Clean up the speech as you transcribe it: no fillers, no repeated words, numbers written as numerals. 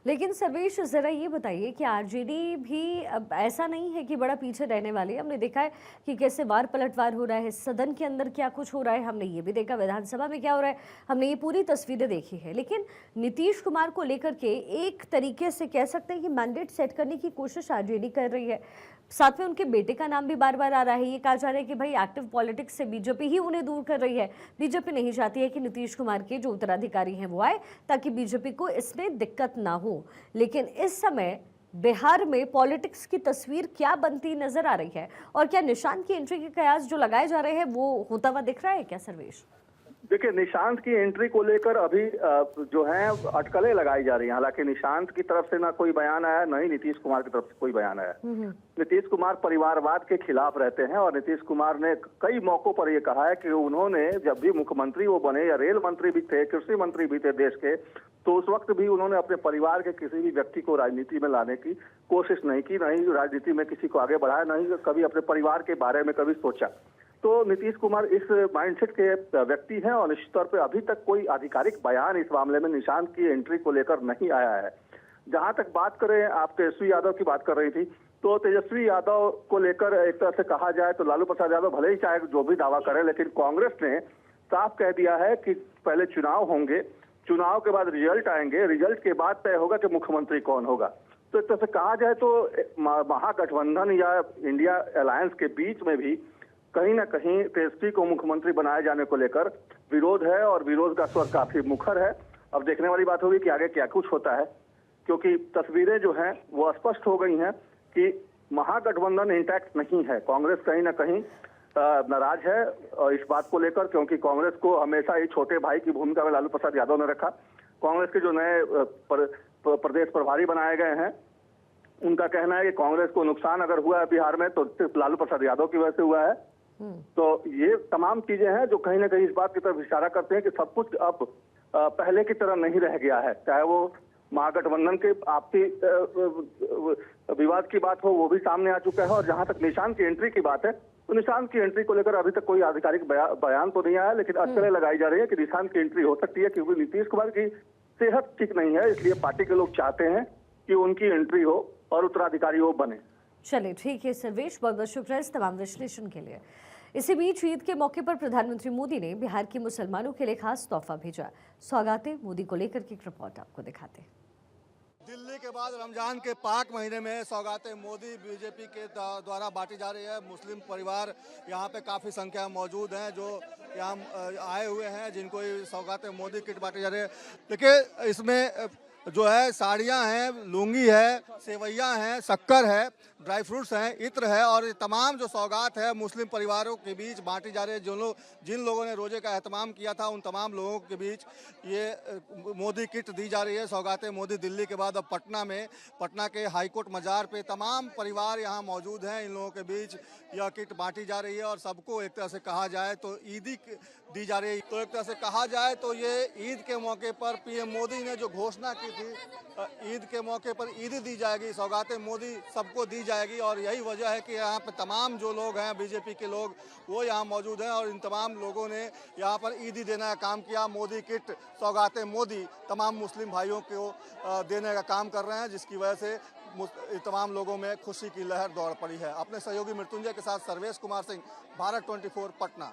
लेकिन सर्वेश ज़रा ये बताइए कि आरजेडी भी अब ऐसा नहीं है कि बड़ा पीछे रहने वाली है। हमने देखा है कि कैसे वार पलटवार हो रहा है, सदन के अंदर क्या कुछ हो रहा है, हमने ये भी देखा विधानसभा में क्या हो रहा है, हमने ये पूरी तस्वीरें देखी है। लेकिन नीतीश कुमार को लेकर के एक तरीके से कह सकते हैं कि मैंडेट सेट करने की कोशिश आरजेडी कर रही है। साथ में उनके बेटे का नाम भी बार बार आ रहा है। ये कहा जा रहा है कि भाई एक्टिव पॉलिटिक्स से बीजेपी ही उन्हें दूर कर रही है। बीजेपी नहीं चाहती है कि नीतीश कुमार के जो उत्तराधिकारी हैं वो आए, ताकि बीजेपी को इसमें दिक्कत ना हो। लेकिन इस समय बिहार में पॉलिटिक्स की तस्वीर क्या बनती नजर आ रही है, और क्या निशांत की एंट्री के कयास जो लगाए जा रहे हैं वो होता हुआ दिख रहा है क्या सर्वेश? देखिए, निशांत की एंट्री को लेकर अभी जो है अटकलें लगाई जा रही हैं। हालांकि निशांत की तरफ से ना कोई बयान आया, न ही नीतीश कुमार की तरफ से कोई बयान आया। नीतीश कुमार परिवारवाद के खिलाफ रहते हैं और नीतीश कुमार ने कई मौकों पर यह कहा है कि उन्होंने जब भी मुख्यमंत्री वो बने या रेल मंत्री भी थे, कृषि मंत्री भी थे देश के, तो उस वक्त भी उन्होंने अपने परिवार के किसी भी व्यक्ति को राजनीति में लाने की कोशिश नहीं की, न ही राजनीति में किसी को आगे बढ़ाया, न ही कभी अपने परिवार के बारे में कभी सोचा। तो नीतीश कुमार इस माइंडसेट के व्यक्ति हैं और निश्चित तौर पे अभी तक कोई आधिकारिक बयान इस मामले में निशांत की एंट्री को लेकर नहीं आया है। जहां तक बात करें, आप तेजस्वी यादव की बात कर रही थी, तो तेजस्वी यादव को लेकर एक तरह से कहा जाए तो लालू प्रसाद यादव भले ही चाहे जो भी दावा करे, लेकिन कांग्रेस ने साफ कह दिया है कि पहले चुनाव होंगे, चुनाव के बाद रिजल्ट आएंगे, रिजल्ट के बाद तय होगा कि मुख्यमंत्री कौन होगा। तो एक तरह से कहा जाए तो महागठबंधन या इंडिया अलायंस के बीच में भी कहीं ना कहीं तेजस्वी को मुख्यमंत्री बनाए जाने को लेकर विरोध है और विरोध का स्वर काफी मुखर है। अब देखने वाली बात होगी कि आगे क्या कुछ होता है, क्योंकि तस्वीरें जो हैं वो स्पष्ट हो गई हैं कि महागठबंधन इंटैक्ट नहीं है। कांग्रेस कहीं ना कहीं नाराज है इस बात को लेकर, क्योंकि कांग्रेस को हमेशा ही छोटे भाई की भूमिका में लालू प्रसाद यादव ने रखा। कांग्रेस के जो नए प्रदेश प्रभारी बनाए गए हैं, उनका कहना है कि कांग्रेस को नुकसान अगर हुआ है बिहार में तो सिर्फ लालू प्रसाद यादव की वजह से हुआ है। तो ये तमाम चीजें हैं जो कहीं ना कहीं इस बात की तरफ इशारा करते हैं कि सब कुछ अब पहले की तरह नहीं रह गया है। चाहे वो महागठबंधन के आपसी विवाद की बात हो, वो भी सामने आ चुका है। और जहां तक निशांत की एंट्री की बात है, तो निशांत की एंट्री को लेकर अभी तक कोई आधिकारिक बयान तो नहीं आया, लेकिन अटकलें लगाई जा रही है कि निशांत की एंट्री हो सकती है, क्योंकि नीतीश कुमार की सेहत ठीक नहीं है। इसलिए पार्टी के लोग चाहते हैं कि उनकी एंट्री हो और उत्तराधिकारी वो बने। चलिए ठीक है सर्वेश, बहुत बहुत शुक्रिया इस तमाम विश्लेषण के लिए। इसी बीच ईद के मौके पर प्रधानमंत्री मोदी ने बिहार के मुसलमानों के लिए खास तोहफा भेजा। सौगातें मोदी को लेकर की एक रिपोर्ट आपको दिखाते हैं। दिल्ली के बाद रमजान के पाक महीने में सौगातें मोदी बीजेपी के द्वारा बांटी जा रही है। मुस्लिम परिवार यहाँ पे काफ़ी संख्या में मौजूद हैं जो यहाँ आए हुए हैं, जिनको ये सौगातें मोदी किट बांटी जा रही है। देखिए, इसमें जो है साड़ियाँ हैं, लुंगी है, सेवैयाँ हैं, शक्कर है, ड्राई फ्रूट्स हैं, इत्र है, और ये तमाम जो सौगात है मुस्लिम परिवारों के बीच बांटी जा रही है। जिन लोगों ने रोजे का एहतमाम किया था उन तमाम लोगों के बीच ये मोदी किट दी जा रही है। सौगातें मोदी दिल्ली के बाद अब पटना के हाईकोर्ट मजार पे तमाम परिवार यहाँ मौजूद हैं। इन लोगों के बीच यह किट बांटी जा रही है और सबको एक तरह से कहा जाए तो ईदी दी जा रही है। तो एक तरह से कहा जाए तो ये ईद के मौके पर पीएम मोदी ने जो घोषणा की थी, ईद के मौके पर ईदी दी जाएगी, सौगातें मोदी सबको दी जाएगी। और यही वजह है कि यहाँ पे तमाम जो लोग हैं बीजेपी के लोग वो यहाँ मौजूद हैं और इन तमाम लोगों ने यहाँ पर ईदी देने का काम किया। मोदी किट, सौगातें मोदी तमाम मुस्लिम भाइयों को देने का काम कर रहे हैं, जिसकी वजह से तमाम लोगों में खुशी की लहर दौड़ पड़ी है। अपने सहयोगी मृत्युंजय के साथ सर्वेश कुमार सिंह, भारत 24 पटना।